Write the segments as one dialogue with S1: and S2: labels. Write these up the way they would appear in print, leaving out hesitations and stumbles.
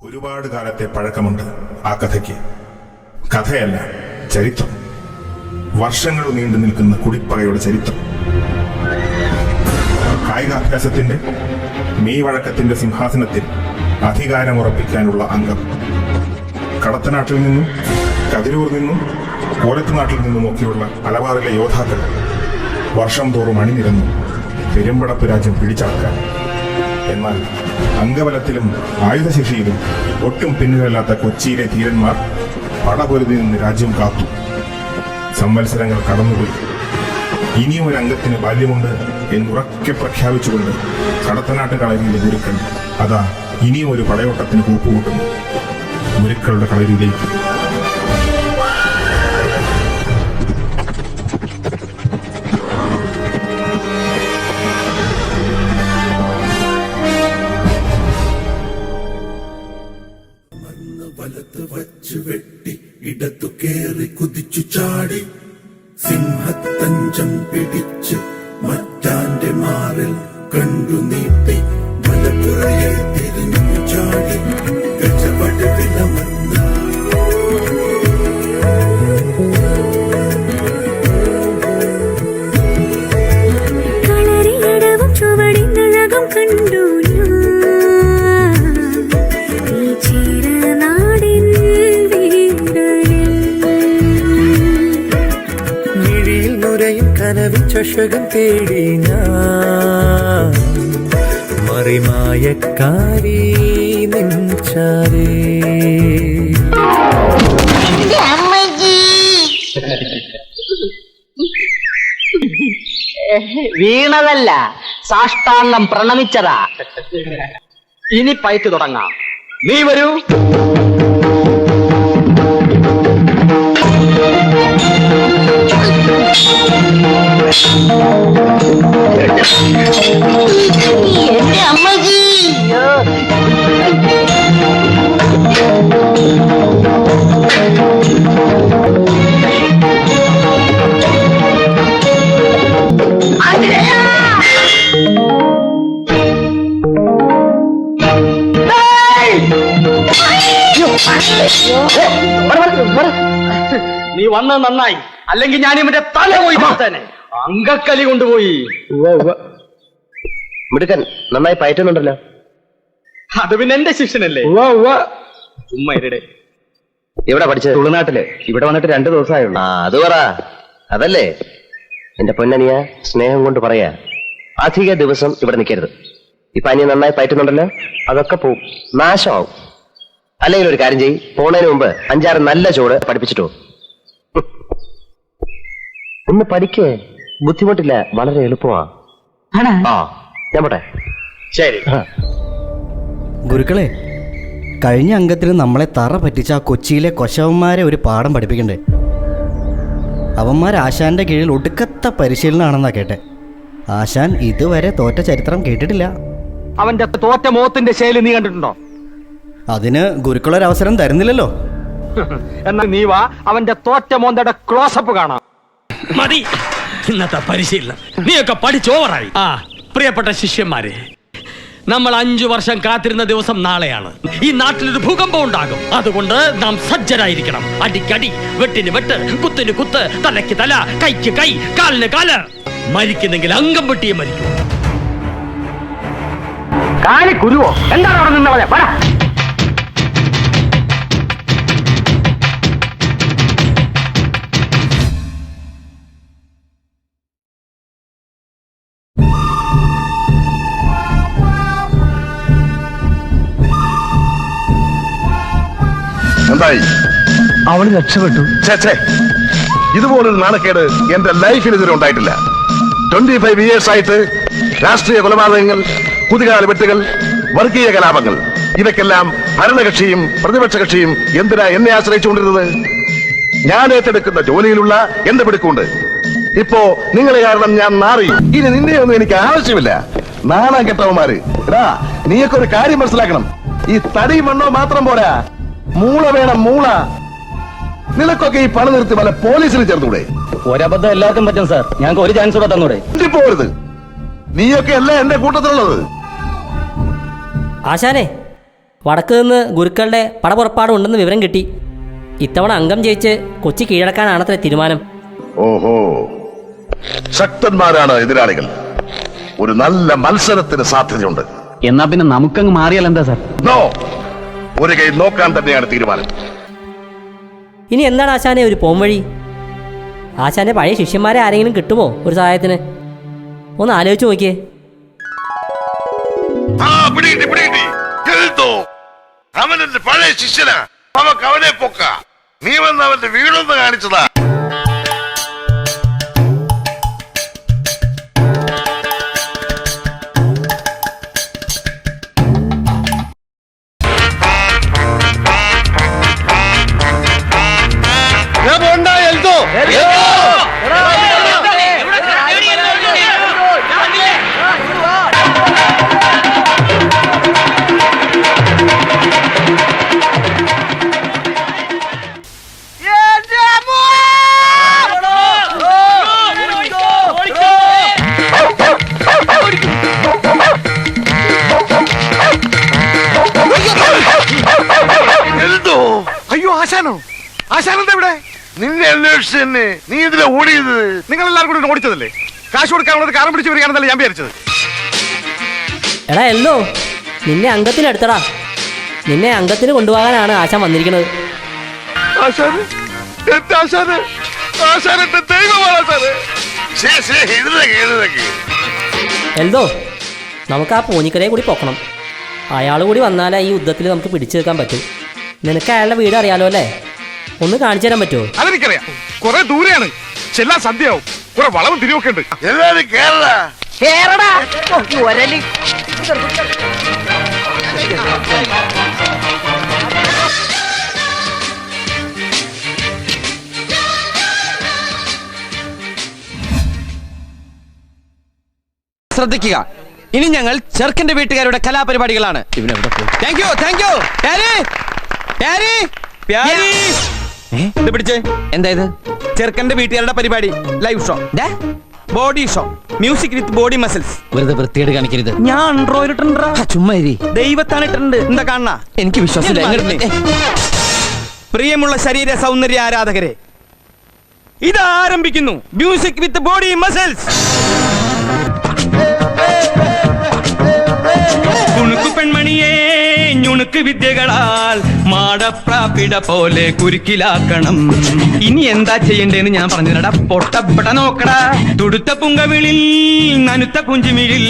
S1: ഒരുപാട് കാലത്തെ പഴക്കമുണ്ട് ആ കഥയ്ക്ക്. കഥയല്ല, ചരിത്രം. വർഷങ്ങൾ നീണ്ടു നിൽക്കുന്ന കുടിപ്പകയുടെ ചരിത്രം. കായികാഭ്യാസത്തിന്റെ മെയ് വഴക്കത്തിന്റെ സിംഹാസനത്തിൽ അധികാരമുറപ്പിക്കാനുള്ള അംഗം. കടത്തനാട്ടിൽ നിന്നും കതിരൂരിൽ നിന്നും കോലത്തുനാട്ടിൽ നിന്നുമൊക്കെയുള്ള മലബാറിലെ യോദ്ധാക്കൾ വർഷം തോറും അണിനിരന്നു പെരുമ്പടപ്പ് രാജ്യം പിടിച്ചടക്കാൻ. എന്നാൽ അംഗബലത്തിലും ആയുധശേഷിയിലും ഒട്ടും പിന്നിലല്ലാത്ത കൊച്ചിയിലെ ധീരന്മാർ പടപൊരുതി നിന്ന് രാജ്യം കാത്തു. സംവത്സരങ്ങൾ കടന്നുപോയി. ഇനിയും ഒരു അംഗത്തിന് ബാല്യമുണ്ട് എന്നുറക്കെ പ്രഖ്യാപിച്ചുകൊണ്ട് കടത്തനാട്ട് കളരിയിലെ ഗുരുക്കൾ അതാ ഇനിയും ഒരു പടയോട്ടത്തിന് കൂപ്പുകൂട്ടുന്നു. ഗുരുക്കളുടെ കളരിയിലേക്ക്.
S2: വലത്ത് വച്ചു വെട്ടി ഇടത്തു കേറി കുതിച്ചു ചാടി സിംഹത്തഞ്ചം പിടിച്ച് മറ്റാന്റെ മാറിൽ കണ്ടു നീട്ടി മലപ്പുറയെ തിരിഞ്ഞു ചാടി ഗജവടി വിലമന്ന്
S3: കളരിയടവും ചുവടിനഴകം കണ്ടു
S4: കനവിൻ ചഷകം തേടി ഞാൻ മറിമായക്കാരി നിൻചാരേ.
S5: വീണതല്ല, സാഷ്ടാംഗം പ്രണമിച്ചതാ. ഇനി പയറ്റ് തുടങ്ങാം. നീ വരൂ. എന്റെ അമ്മജി. നീ വന്നത് നന്നായി, അല്ലെങ്കിൽ ഞാൻ ഇവന്റെ തല പോയി തന്നെ അങ്കക്കലി കൊണ്ടുപോയി.
S6: മിടുക്കൻ, നന്നായി പയറ്റുന്നുണ്ടല്ലോ.
S5: അത് പിന്നെ എന്റെ ശിഷ്യനല്ലേ. ചുമ്മാ ഇരടെ.
S6: എവിടെ പഠിച്ചത്?
S5: തുളുനാട്ടില്. ഇവിടെ വന്നിട്ട് 2 ദിവസമായുള്ളൂ.
S6: അത് പറ. അതല്ലേ എന്റെ പൊന്നനിയ, സ്നേഹം കൊണ്ട് പറയാ, അധിക ദിവസം ഇവിടെ നിൽക്കരുത്. ഇപ്പൊ അനിയ നന്നായി പയറ്റുന്നുണ്ടല്ലോ, അതൊക്കെ പോവും, നാശമാവും. അല്ലെങ്കിൽ ഒരു കാര്യം ചെയ്യ്, പോണതിന് മുമ്പ് 5-6 നല്ല ചോട് പഠിപ്പിച്ചിട്ടോ. ഒന്ന് പഠിക്കേ, ബുദ്ധിമുട്ടില്ല, വളരെ എളുപ്പമാ. ആ, ഞാൻ പോട്ടെ.
S5: ശരി.
S4: ഗുരുക്കളെ, കഴിഞ്ഞ അംഗത്തിൽ നമ്മളെ തറ പറ്റിച്ച ആ കൊച്ചിയിലെ കൊശവന്മാരെ ഒരു പാഠം പഠിപ്പിക്കണ്ടേ? അവന്മാർ ആശാന്റെ കീഴിൽ ഒടുക്കത്തെ പരിശീലനമാണെന്നാ കേട്ടെ. ആശാൻ ഇതുവരെ തോറ്റ ചരിത്രം കേട്ടിട്ടില്ല.
S5: അവന്റെ തോറ്റ മോത്തിന്റെ ശൈലി നീ കണ്ടിട്ടുണ്ടോ?
S4: അതിന് ഗുരുക്കളൊരവസരം തരുന്നില്ലല്ലോ.
S5: എന്നാൽ നീ വാ, അവന്റെ തോറ്റ മോന്തയുടെ ക്ലോസപ്പ് കാണാം.
S7: മതി ഇന്നത്തെ പരിശീലനം. നീയൊക്കെ പഠിച്ചോവറായി. പ്രിയപ്പെട്ട ശിഷ്യന്മാരെ, നമ്മൾ 5 വർഷം കാത്തിരുന്ന ദിവസം നാളെയാണ്. ഈ നാട്ടിലൊരു ഭൂകമ്പം ഉണ്ടാകും. അതുകൊണ്ട് നാം സജ്ജരായിരിക്കണം. അടിക്കടി, വെട്ടിന് വെട്ട്, കുത്തിന് കുത്ത്, തലയ്ക്ക് തല, കൈക്ക് കൈ, കാലിന് കാല്. മരിക്കുന്നെങ്കിൽ അംഗം വെട്ടിയെ മരിക്കൂ.
S5: കാലി കുരുവോ? എന്താണ് അവിടെ നിന്നവരെ? പറ.
S8: എന്തായി?
S5: അവള് രക്ഷപ്പെട്ടു.
S8: ഇതുപോലൊരു നാണക്കേട് എന്റെ ലൈഫിൽ ഇതുവരെ ഉണ്ടായിട്ടില്ല. 25 years ആയിട്ട് രാഷ്ട്രീയ കൊലപാതകങ്ങൾ, കുതികാല വെട്ടുകൾ, വർഗീയ കലാപങ്ങൾ, ഇവയ്ക്കെല്ലാം ഭരണകക്ഷിയും പ്രതിപക്ഷ കക്ഷിയും എന്തിനാ എന്നെ ആശ്രയിച്ചുകൊണ്ടിരുന്നത്? ഞാൻ ഏറ്റെടുക്കുന്ന ജോലിയിലുള്ള എന്റെ പിടുക്കുണ്ട്. ഇപ്പോ നിങ്ങളെ കാരണം ഞാൻ നാറി. ഇനി നിന്നെയൊന്നും എനിക്ക് ആവശ്യമില്ല. നാണം കെട്ടവന്മാര്. എടാ, നീയൊക്കെ ഒരു കാര്യം മനസ്സിലാക്കണം. ഈ തടി മണ്ണോ മാത്രം പോരാ, മൂള വേണം, മൂള. നിനക്കൊക്കെ ഈ പണി നിർത്തി വല്ല പോലീസിൽ ചേർന്നൂടെ?
S5: ഒരബദ്ധം എല്ലാവർക്കും പറ്റും സാർ. ഞങ്ങൾക്ക് ഒരു ചാൻസ് കൂടെ തന്നൂടെ?
S8: പോരുത്. നീയൊക്കെ അല്ലേ എന്റെ കൂട്ടത്തിലുള്ളത്.
S9: ആശാനെ, വടക്ക് നിന്ന് ഗുരുക്കളുടെ പടപുറപ്പാട് ഉണ്ടെന്ന് വിവരം കിട്ടി. ഇത്തവണ അംഗം ജയിച്ച് കൊച്ചി കീഴടക്കാനാണത്രേ തീരുമാനം.
S8: ഓഹോ, ശക്തന്മാരാണ് എതിരാളികൾ. ഒരു നല്ല മത്സരത്തിന് സാധ്യതയുണ്ട്.
S5: എന്നാ പിന്നെ നമുക്കങ്ങ് മാറിയാൽ എന്താ സാർ?
S8: നോ, ഒരു കൈ നോക്കാൻ തന്നെയാണ് തീരുമാനം.
S9: ഇനി എന്താണ് ആശാനെ ഒരു പോംവഴി? ആശാന്റെ പഴയ ശിഷ്യന്മാരെ ആരെങ്കിലും കിട്ടുമോ ഒരു സഹായത്തിന്? ഒന്ന് ആലോചിച്ച് നോക്കിയേ.
S8: അവൻ എന്റെ പഴയ ശിഷ്യനാ. അവക്ക് അവനെ പൊക്ക. നീ വന്ന് അവന്റെ വീടൊന്ന് കാണിച്ചതാ.
S10: അയ്യോ, ആശാനോ? ആശാനെന്താ ഇവിടെ?
S8: നിന്നെ അന്വേഷിച്ച് തന്നെ. നീ ഇതിലെ ഓടിയത്?
S10: നിങ്ങൾ എല്ലാവരും കൂടി ഓടിച്ചതല്ലേ? കാശ് കൊടുക്കാനുള്ളത് കാരം പിടിച്ച് വരികയാണെന്നല്ലേ ഞാൻ വിചാരിച്ചത്.
S9: എടാ എല്ലോ, നിന്നെ അംഗത്തിനെടുത്തടാ. നിന്നെ അംഗത്തിന് കൊണ്ടുപോകാനാണ് ആശാൻ വന്നിരിക്കുന്നത്.
S8: ആശാന്, എന്റെ ആശാന്, ആശാൻ എന്റെ ദൈവമാണ് ആശാന്.
S9: എൽദോ, നമുക്ക് ആ പൂഞ്ഞിക്കരയെ കൂടി പൊക്കണം. അയാൾ കൂടി വന്നാലേ ഈ യുദ്ധത്തിൽ നമുക്ക് പിടിച്ചു നിൽക്കാൻ പറ്റും. നിനക്ക് അയാളുടെ വീട് അറിയാലോ അല്ലേ? ഒന്ന് കാണിച്ചു തരാൻ പറ്റുമോ?
S10: അതെനിക്കറിയാം. കുറെ ദൂരെയാണ്, ചെല്ലാൻ സന്ധ്യയാവും. കുറെ വളവും തിരിവൊക്കെ ഉണ്ട്.
S8: എല്ലാരും കേരള
S5: ശ്രദ്ധിക്കുക, ഇനി ഞങ്ങൾ ചെറുക്കന്റെ വീട്ടുകാരുടെ കലാപരിപാടികളാണ്. Thank you, thank you. പിടിച്ചേ. എന്താ ഇത്? ചെറുക്കന്റെ വീട്ടുകാരുടെ പരിപാടി, live show, body show, music with body muscles. വെറുതെ വൃത്തിയോട് കാണിക്കരുത്. ഞാൻ ചുമ്മാ ദൈവത്താണ് ഇട്ടുണ്ട്. എന്താ കാണണ? എനിക്ക് വിശ്വാസമില്ല. പ്രിയമുള്ള ശരീര സൗന്ദര്യ ആരാധകരെ, ഇത് ആരംഭിക്കുന്നു മ്യൂസിക് വിത്ത് ബോഡി മസിൽസ്. കുണുക്കു പെൺമണിയെ ഞുണുക്ക് വിദ്യകളാൽ മാടപ്രാപ്പിട പോലെ കുരുക്കിലാക്കണം. ഇനി എന്താ ചെയ്യണ്ടേന്ന് ഞാൻ പറഞ്ഞിരടാ. പൊട്ടപ്പെട്ട നോക്കടാ. തുടുത്ത പുങ്കവിളിൽ നനുത്ത പുഞ്ചിമിഴിൽ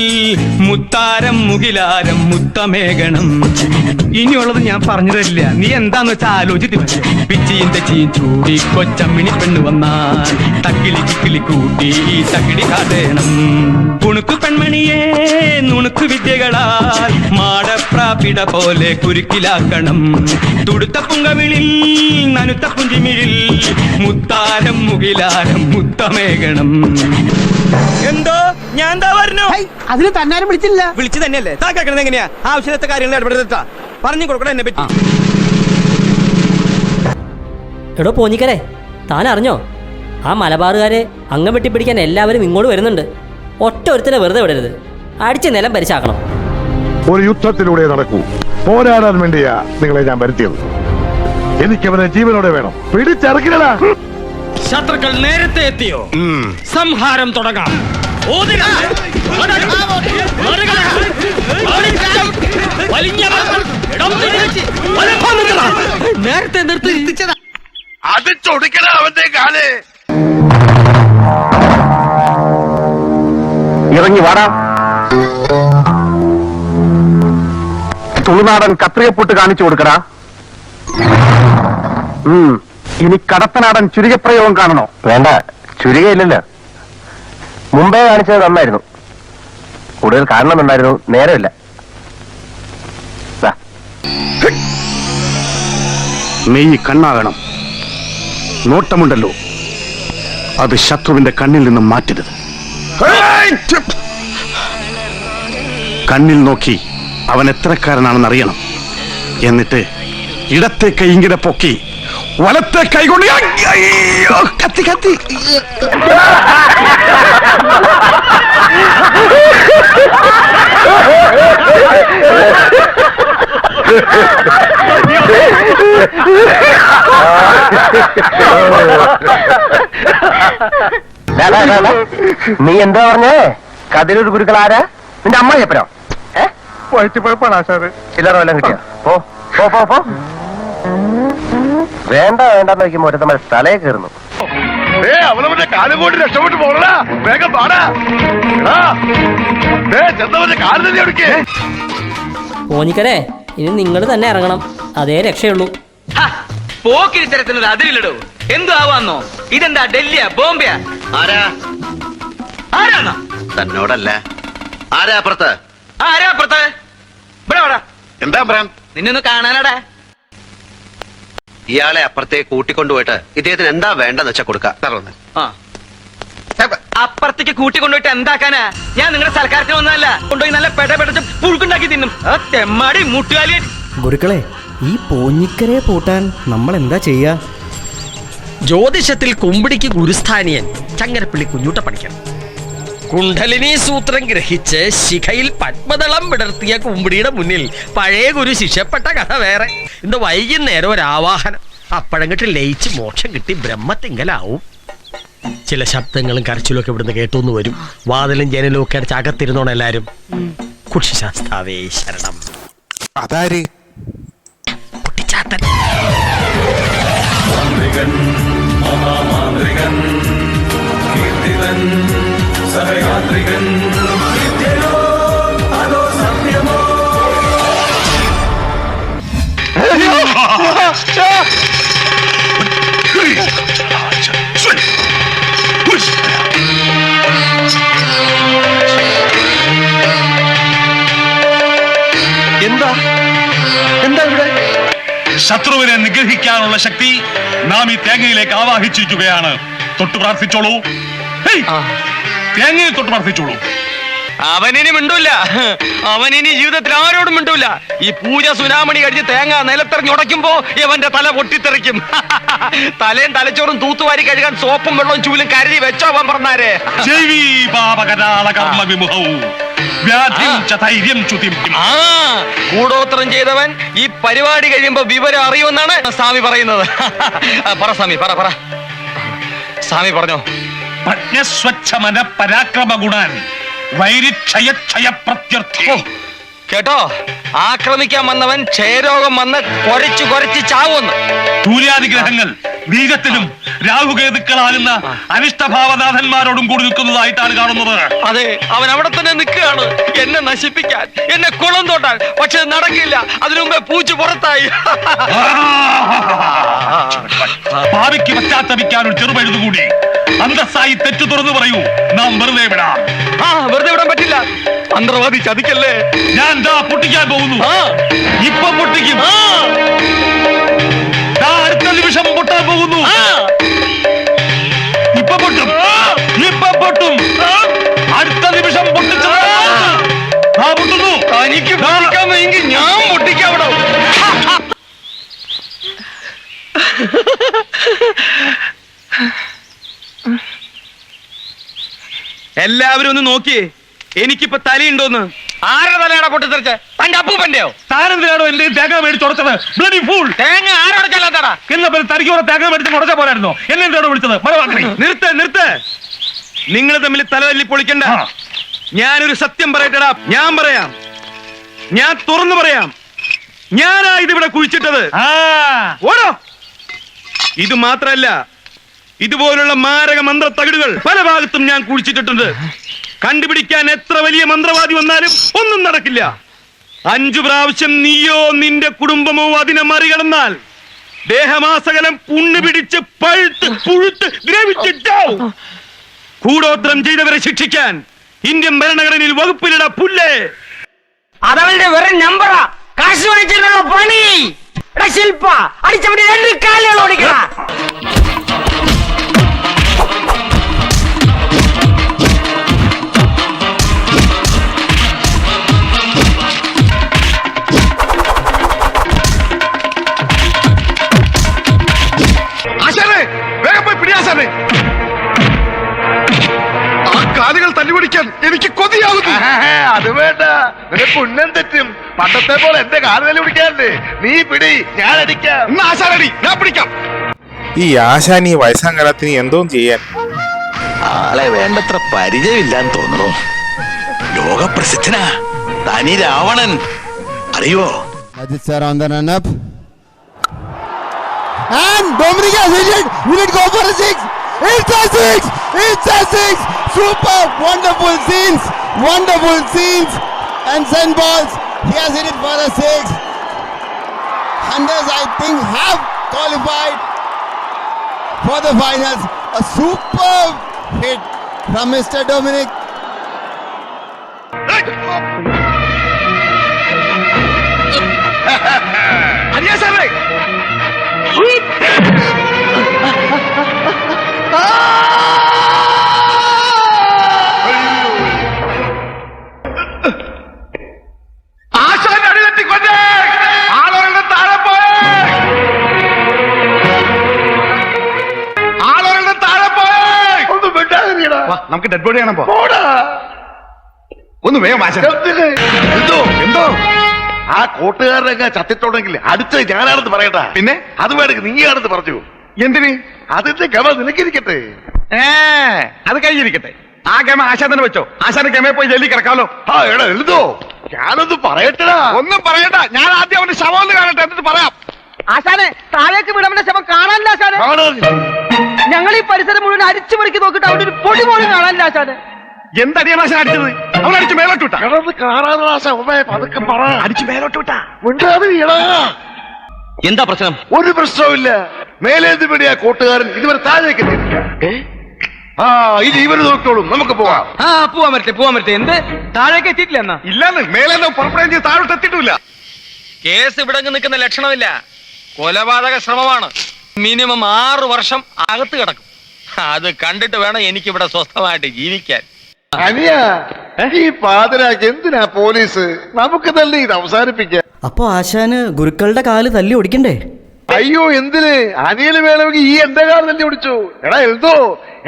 S5: മുത്താരം മുകിലാരം മുത്തമേകണം. ഇനിയുള്ളത് ഞാൻ പറഞ്ഞു തരില്ല. നീ എന്താന്ന് വെച്ചാൽ ആലോചിച്ച് പിച്ചിയും തെച്ചിയും ചൂടി കൊച്ചമ്മിണി പെണ്ണ് വന്നാൽ തക്കിളി ചിക്കിളി കൂട്ടി തകിടി കാട്ടേണം. കുണുക്കു പെൺമണിയെ നുണുക്കു വിദ്യകളാൽ മാടപ്രാപ്പിട പോലെ കുരുക്കിലാക്കണം. തുടുത്ത പുങ്കവിളിൽ നനുത്ത പുഞ്ചിമിഴിൽ മുത്താരം മുകിലാരം മുത്തമേകണം. എന്തോ ഞാൻ എന്താ പറഞ്ഞു?
S9: അതിന് തന്നാരും വിളിച്ചില്ല.
S5: വിളിച്ചു തന്നെയല്ലേ? താ കേൾക്കണത് എങ്ങനെയാ? ആവശ്യത്തെ കാര്യങ്ങൾ ഇടപെടുത്താ പറഞ്ഞു കൊടുക്കണം എന്നെ പറ്റി.
S9: എടോ പോഞ്ഞിക്കരെ, താൻ അറിഞ്ഞോ? ആ മലബാറുകാരെ അംഗം വെട്ടിപ്പിടിക്കാൻ എല്ലാവരും ഇങ്ങോട്ട് വരുന്നുണ്ട്. ഒറ്റ ഒരുത്തനെ വെറുതെ വിടരുത്. അടിച്ച് നിലം പരിശാക്കണം.
S8: ഒരു യുദ്ധത്തിലൂടെ നടക്കൂ. പോരാടാൻ വേണ്ടിയാ നിങ്ങളെ ഞാൻ വരുത്തിയത്. എനിക്കവനെ ജീവനോടെ വേണം. പിടിച്ചിറക്കില്ലടാ.
S7: ശത്രുക്കൾ നേരത്തെ എത്തിയോ? സംഹാരം തുടങ്ങാം. നേരത്തെ നിർത്തിച്ചതാ.
S8: അത് ചൊടിക്കണ അവന്റെ കാല്. ഇറങ്ങി വാടാ. തുളുനാടൻ കത്രിയപ്പൂട്ട് കാണിച്ചു കൊടുക്കടാ. ഇനി കടത്തനാടൻ ചുരികപ്രയോഗം കാണണോ? വേണ്ട, ചുരികയില്ലല്ലോ. മുമ്പേ കാണിച്ചത് നന്നായിരുന്നു. കൂടുതൽ കാണണമെന്നുണ്ടായിരുന്നു, നേരമില്ല. മെയ് കണ്ണാകണം. നോട്ടമുണ്ടല്ലോ, അത് ശത്രുവിന്റെ കണ്ണിൽ നിന്നും മാറ്റരുത്. കണ്ണിൽ നോക്കി അവൻ എത്രക്കാരനാണെന്ന് അറിയണം. എന്നിട്ട് ഇടത്തെ കൈ ഇങ്ങനെ പൊക്കി വലത്തെ കൈ കൊണ്ട് കത്തി കത്തി
S6: നീ എന്താ പറഞ്ഞേ? കതിരൂർ ഗുരുക്കൾ ആരാ? നിന്റെ അമ്മ എപ്പഴോ ചില്ലറ വല്ലതും കിട്ടിയ പോ പോ പോ പോ. വേണ്ട വേണ്ടെന്ന് നോക്കുമ്പോ ഒരു നമ്മൾ തലയെ കയറുന്നു.
S8: അവനവന്റെ കാലം കൊണ്ട് രക്ഷപ്പെട്ടു പോകണ വേഗം പാടാ. ചെന്നവന്റെ കാലം തന്നെ എടുക്കേ.
S9: പോനിക്കരെ ഇനി നിങ്ങൾ തന്നെ ഇറങ്ങണം, അതേ രക്ഷയുള്ളൂ.
S5: പോക്കിരി തരത്തിനൊരു അതിരില്ലടോ. എന്തു ആവാന്നോ? ഇതെന്താ ഡൽഹിയാ ബോംബെയാ? ആരാന്നാ?
S6: തന്നോടല്ല. ആരാ അപ്പുറത്ത്?
S5: ആരാ അപ്പുറത്ത്? ഇവിടെ വാടാ.
S8: എന്താ പറയാൻ?
S5: നിന്നൊന്ന് കാണാനാടാ.
S6: ഇയാളെ അപ്പുറത്തേക്ക് കൂട്ടിക്കൊണ്ടുപോയിട്ട് ഇദ്ദേഹത്തിന് എന്താ വേണ്ടെന്ന് വെച്ചാ കൊടുക്കാം.
S5: ആ, അപ്പുറത്തേക്ക് കൂട്ടിക്കൊണ്ടുപോയിട്ട് എന്താക്കാനാ? ഞാൻ നിങ്ങളുടെ സൽക്കാരത്തിന് വന്നതല്ല. കൊണ്ടുപോയി നല്ല പെടപെടച്ച് പുഴുക്കുണ്ടാക്കി തിന്നും. തെമ്മാടി മുട്ടുകാലി.
S4: ഗുരുക്കളെ, ഈ പോഞ്ഞിക്കരെ പൂട്ടാൻ നമ്മൾ എന്താ ചെയ്യാ?
S7: ജ്യോതിഷത്തിൽ കുമ്പിടിക്ക് ഗുരുസ്ഥാനിയൻ ചങ്ങരപ്പള്ളി കുഞ്ഞൂട്ട പഠിക്കണം. കുണ്ഡലിനി സൂത്രം ഗ്രഹിച്ച് ശിഖയിൽ പത്മദളം വിടർത്തിയ കുമ്പിടിയുടെ മുന്നിൽ പഴയ ഗുരു ശിക്ഷപ്പെട്ട കഥ വേറെ. ഇന്ന് വൈകുന്നേരം ഒരു ആവാഹനം. അപ്പഴങ്ങിട്ട് ലയിച്ച് മോക്ഷം കിട്ടി ബ്രഹ്മത്തിങ്കലാവും. ചില ശബ്ദങ്ങളും കരച്ചിലും ഒക്കെ ഇവിടുന്ന് കേട്ടോന്ന് വരും. വാതിലും ജനലും ഒക്കെ അടച്ച് അകത്തിരുന്നോണം എല്ലാരും. കുക്ഷിശാസ്താവേ ശരണം.
S10: അതാര്?
S7: കുട്ടിച്ചാത്തൻ.
S8: എന്താ എന്താ ഇവിടെ? ശത്രുവിനെ നിഗ്രഹിക്കാനുള്ള ശക്തി നാം ഈ തേങ്ങയിലേക്ക് ആവാഹിച്ചിരിക്കുകയാണ്. തൊട്ട് പ്രാർത്ഥിച്ചോളൂ. തേങ്ങയിൽ തൊട്ട് പ്രാർത്ഥിച്ചോളൂ.
S5: അവനിനി മിണ്ടൂല. അവനിനി ജീവിതത്തിൽ ആരോടും മിണ്ടൂല. ഈ പൂജ സുനാമണി കഴിഞ്ഞ് തേങ്ങ നിലത്തെറിഞ്ഞുടയ്ക്കുമ്പോ ഇവന്റെ തല പൊട്ടിത്തെറിക്കും. തലയും തലച്ചോറും തൂത്തുവാരി കഴുകാൻ സോപ്പും വെള്ളവും ചൂലും കരുതി വെച്ചോ അവൻ പറഞ്ഞാരെ. കൂടോത്രം ചെയ്തവൻ ഈ പരിപാടി കഴിയുമ്പോ വിവരം അറിയുമെന്നാണ് സ്വാമി പറയുന്നത്. പറ സ്വാമി, പറ പറ. സ്വാമി പറഞ്ഞോ.
S8: പ്രജ്ഞസ്വച്ഛമന പരാക്രമ ഗുണാൻ വൈരിക്ഷയ പ്രത്യർത്ഥി.
S5: കേട്ടോ, ആക്രമിക്കാൻ വന്നവൻ ക്ഷയരോഗം വന്ന് കൊരച്ചു കൊരച്ച് ചാവുമെന്ന്.
S8: സൂര്യാദിഗ്രഹങ്ങൾ ബീജത്തിലും രാഹുകേതുക്കളാകുന്ന അനിഷ്ടഭാവനാഥന്മാരോടും കൂടി നിൽക്കുന്നതായിട്ടാണ് കാണുന്നത്.
S5: അതെ, അവൻ അവിടെ തന്നെ നിൽക്കുകയാണ് എന്നെ നശിപ്പിക്കാൻ, എന്നെ കുളം തോട്ടാൻ. പക്ഷെ നടക്കില്ല. അതിനു മുമ്പേ പൂച്ചു പുറത്തായി.
S8: ഭാവിക്ക് പശ്ചാത്തപിക്കാൻ ഒരു ചെറുപഴുതു കൂടി. അന്തസ്സായി തെറ്റു തുറന്നു പറയൂ. നാം വെറുതെ വിടാം.
S5: വെറുതെ വിടാൻ പറ്റില്ല. മന്ത്രവാദി ചതിക്കല്ലേ.
S8: ഞാൻ ദാ പൊട്ടിക്കാൻ പോകുന്നു. ഇപ്പൊ പൊട്ടിക്കും. അടുത്ത നിമിഷം പൊട്ടാൻ പോകുന്നു. ഇപ്പൊ പൊട്ടും. ഇപ്പൊ പൊട്ടും. അടുത്ത നിമിഷം പൊട്ടിച്ചത് പൊട്ടുന്നു.
S5: തനിക്ക് പൊട്ടിക്കാമെങ്കിൽ ഞാൻ പൊട്ടിക്കാവിടോ. എല്ലാവരും ഒന്ന് നോക്കിയേ. എനിക്കിപ്പോ തലയുണ്ടോന്ന്. ആരുടെ തലയാടാ പൊട്ടിത്തെറിച്ച്? തന്റെ അപ്പൂപ്പന്റെയോ?
S8: താനെന്തിനാണോ എന്റെ തേങ്ങ മേടിച്ച് ഉടച്ചത്? Bloody fool.
S5: തേങ്ങ ആരോടക്കല്ലാത്തടാ?
S8: എന്നാ തനിക്ക് തേങ്ങ മേടിച്ച് ഉടച്ച പോരായിരുന്നോ? എന്നെ എന്തിനാണോ വിളിച്ചത്?
S5: നിർത്ത്. നിങ്ങൾ തമ്മിൽ തലതല്ലി പൊളിക്കണ്ട. ഞാനൊരു സത്യം പറയട്ടെടാ. ഞാൻ പറയാം, ഞാൻ തുറന്നു പറയാം. ഞാനാ ഇതിവിടെ കുഴിച്ചിട്ടത്. ഓടോ. ഇത് മാത്രല്ല, ഇതുപോലുള്ള മാരക മന്ത്ര തകിടുകൾ പല ഭാഗത്തും ഞാൻ കുഴിച്ചിട്ടിട്ടുണ്ട്. കണ്ടുപിടിക്കാൻ എത്ര വലിയ മന്ത്രവാദി വന്നാലും ഒന്നും നടക്കില്ല. 5 പ്രാവശ്യം നീയോ നിന്റെ കുടുംബമോ അതിനെ മറികടന്നാൽ ദേഹമാസകലം പുണ്ണ് പിടിച്ച് പഴുത്ത് പുഴുത്ത് ദ്രവിച്ചിട്ടാവും. കൂടോത്രം ചെയ്തവരെ ശിക്ഷിക്കാൻ ഇന്ത്യൻ ഭരണഘടനയിൽ വകുപ്പിലിട പുല്ലേ.
S9: അതവളുടെ വെറും നമ്പറാ. കാശ് വാങ്ങിച്ചിട്ടുള്ള പണി. ശില്പ അടിച്ചവന്റെ 2 കാലുകൾ ഓടിക്കണ.
S8: ആ കാലുകൾ തല്ലുപിടിക്കാൻ എനിക്ക് കൊതിയാകുന്നു. അത് വേണ്ട, പുണ്യം തെറ്റും. പണ്ടത്തെ പോലെ എന്റെ കാലുതല്ലി പിടിക്കാറുണ്ട്. നീ പിടി, ഞാൻ അടിക്കാം.
S10: ആശാനടി, ഞാൻ പിടിക്കാം.
S1: ഈ ആശാൻ ഈ വയസ്സാം കാലത്തിന് എന്തോ ചെയ്യാൻ?
S2: ആളെ വേണ്ടത്ര പരിചയമില്ലാന്ന് തോന്നുന്നു. ലോകപ്രസിദ്ധനാ തനി രാവണൻ, അറിയോ?
S11: And Dominic has hit it. Will it go for a six? It's a six. It's a six. Super wonderful scenes. Wonderful scenes. And send balls. He has hit it for a six. Hunters, I think, have qualified for the finals. A superb hit from Mr. Dominic.
S10: അനിയാ സാറേ, ആശാന്റെ അടി തെറ്റിക്കൊണ്ടേ ആളുകളുടെ താഴെ പോയേ, ആളുകളുടെ താഴെ പോയേ.
S8: ഒന്നും വിട്ടാതിരിക്കടാ.
S10: നമുക്ക് ഡെഡ് ബോഡി കാണാൻ
S8: പോടാ.
S10: ഒന്ന് വേഗം ആശാൻ.
S8: എന്തോ എന്തോ ആ കൂട്ടുകാരനൊക്കെ ചത്തിട്ടുണ്ടെങ്കിൽ അടുത്ത ഞാനാണെന്ന് പറയട്ടാ.
S10: പിന്നെ
S8: അത് വേണമെങ്കിൽ നീയാണെന്ന് പറഞ്ഞു.
S10: എന്തിന്?
S8: അതിന്റെ ഗമ നിനക്കിരിക്കട്ടെ.
S10: അത് കഴിഞ്ഞിരിക്കട്ടെ. ആ ഗമ ആശാൻ തന്നെ വെച്ചോ. ആശാന്റെ ഗമയെ പോയി ജയിലിൽ കിടക്കാമല്ലോ.
S8: ആ എടാ എഴുതോ, ഞാനൊന്ന് പറയട്ടടാ.
S10: ഒന്നും പറയണ്ട, ഞാൻ ആദ്യം അവന്റെ ശവം ഒന്ന് കാണട്ടെ, എന്നിട്ട് പറയാം.
S5: ആശാനെ താഴേക്ക് വിടവന്റെ ശവം കാണാനില്ല ആശാനെ. ഞങ്ങൾ ഈ പരിസരം മുഴുവൻ അരിച്ചു പെറുക്കി നോക്കിട്ട് അവിടെ ഒരു പൊടി പോലും കാണാനില്ല ആശാനെ.
S10: എന്തടിയാണ് ആശാൻ അടിച്ചത്? അവൻ അടിച്ച് മേലോട്ട് വിട്ടാ.
S8: കിടന്ന് കാണാതെ പതുക്കെ പറ.
S10: അടിച്ച് മേലോട്ട് വിട്ടാ.
S8: മിണ്ടാതിരിക്കടാ.
S5: എന്താ പ്രശ്നം?
S8: ഒരു പ്രശ്നവുമില്ല. മേലേന്ത് പിടിയാ കൂട്ടുകാരൻ ഇതുവരെ താഴേക്ക് എത്തിയിട്ടില്ല. ആ ഇത് ഇവര് നോക്കിയോളും, നമുക്ക് പോവാം.
S5: പോവാൻ പറ്റേ എന്ത് താഴേക്ക് എത്തിയിട്ടില്ല എന്നാ?
S10: ഇല്ലാന്ന് മേലെ പുറപ്പെടുകയും ചെയ്ത് താഴോട്ട് എത്തിയിട്ടില്ല.
S5: കേസ് ഇവിടെ നിൽക്കുന്ന ലക്ഷണമില്ല. കൊലപാതക ശ്രമമാണ്. മിനിമം 6 വർഷം അകത്ത് കിടക്കും. അത് കണ്ടിട്ട് വേണം എനിക്ക് ഇവിടെ സ്വസ്ഥമായിട്ട് ജീവിക്കാൻ.
S8: അനിയ ഈ പാതിരാക്ക് എന്തിനാ പോലീസ്? നമുക്ക് തന്നെ ഇത് അവസാനിപ്പിക്കാം.
S4: അപ്പോൾ ആശാന് ഗുരുക്കളുടെ കാല് തല്ലി ഓടിക്കണ്ടേ?
S8: അയ്യോ എന്തിന്? അനിയന് വേണമെങ്കിൽ ഈ എന്റെ കാല് തന്നെ ഓടിച്ചു. എടാ എഴുതോ,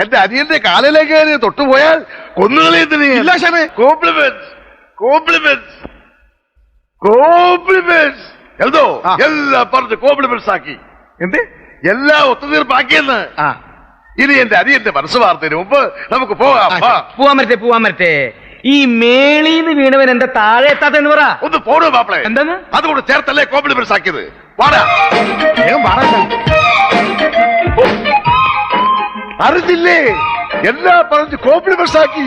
S8: എന്റെ അനിയന്റെ കാലിലേക്ക് തൊട്ടുപോയാൽ കൊന്നുകളെന്തിന്? കോംപ്ലിമെന്റ്സ് കോംപ്ലിമെന്റ്സ് കോംപ്ലിമെന്റ്സ് എഴുതോ, എല്ലാം പറഞ്ഞ് കോംപ്ലിമെന്റ്സ് ആക്കി.
S10: എന്ത്?
S8: എല്ലാം ഒത്തുതീർപ്പാക്കിയെന്ന്. ഇനി എന്റെ അനിയന്റെ മനസ്സ് വാർത്തതിന് മുമ്പ് നമുക്ക് പോകാം.
S5: പോവാൻ പറ്റേ ഈ മേളീന്ന് വീണവൻ എന്താ താഴെ എത്താത്തെന്ന് പറ.
S8: ഒന്ന് പോണോ മാപ്പിളെ?
S5: എന്തെന്ന്?
S8: അതുകൊണ്ട് ചേർത്തല്ലേ കോംപ്ലിമെന്റ്സ് ആക്കിയത്. വാടാ. അറിഞ്ഞില്ലേ? എല്ലാം പറഞ്ഞ് കോംപ്ലിമെന്റ്സ് ആക്കി.